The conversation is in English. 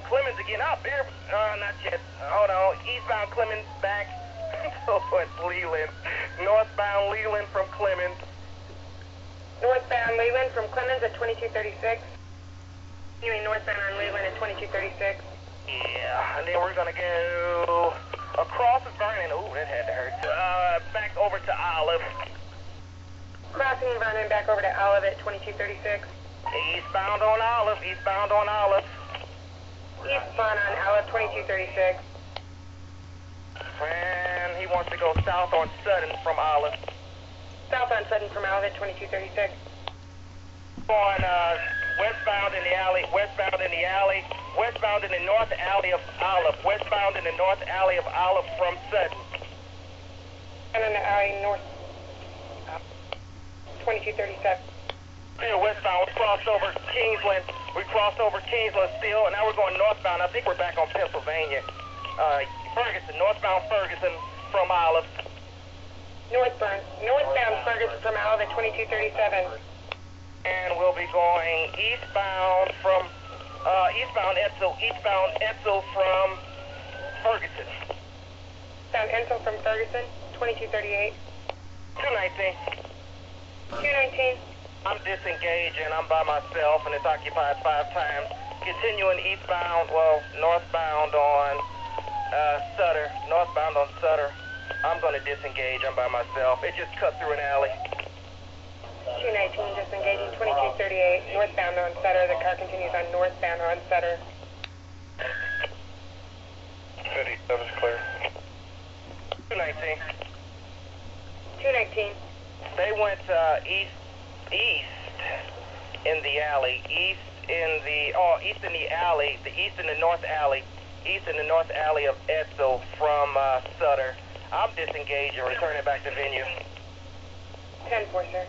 Clemens again. Oh, beer. Not yet. Hold on. Eastbound Clemens back towards Leland. Northbound Leland from Clemens. Northbound Leland from Clemens at 2236. Continuing northbound on Leland at 2236. Yeah, and then we're gonna go across Vernon. Ooh, that had to hurt. Back over to Olive. Crossing Vernon back over to Olive at 2236. Eastbound on Olive. Eastbound on Olive. Eastbound on Olive 2236. And he wants to go south on Sutton from Olive. South on Sutton from Olive at 2236. On westbound in the alley. Westbound in the alley. Westbound in the north alley of Olive. Westbound in the north alley of Olive from Sutton. And in the alley north 2237. Still westbound. We crossed over Kingsland. We crossed over Kingsland still, and now we're going northbound. I think we're back on Pennsylvania. Ferguson, northbound Ferguson from Olive. Northbound Ferguson from Olive at 2237. And we'll be going eastbound from eastbound Edsel from Ferguson. Found Ensel from Ferguson, 2238. 219. 219. I'm disengaged and I'm by myself and it's occupied 5 times. Continuing eastbound, northbound on Sutter. Northbound on Sutter. I'm going to disengage. I'm by myself. It just cut through an alley. 219 disengaging, 2238. Northbound on Sutter. The car continues on northbound on Sutter. 57's clear. 219. 219. They went east in the alley. East in the alley. The east in the north alley. East in the north alley of Edsel from Sutter. I'm disengaged and returning back to venue. 10-4, sir.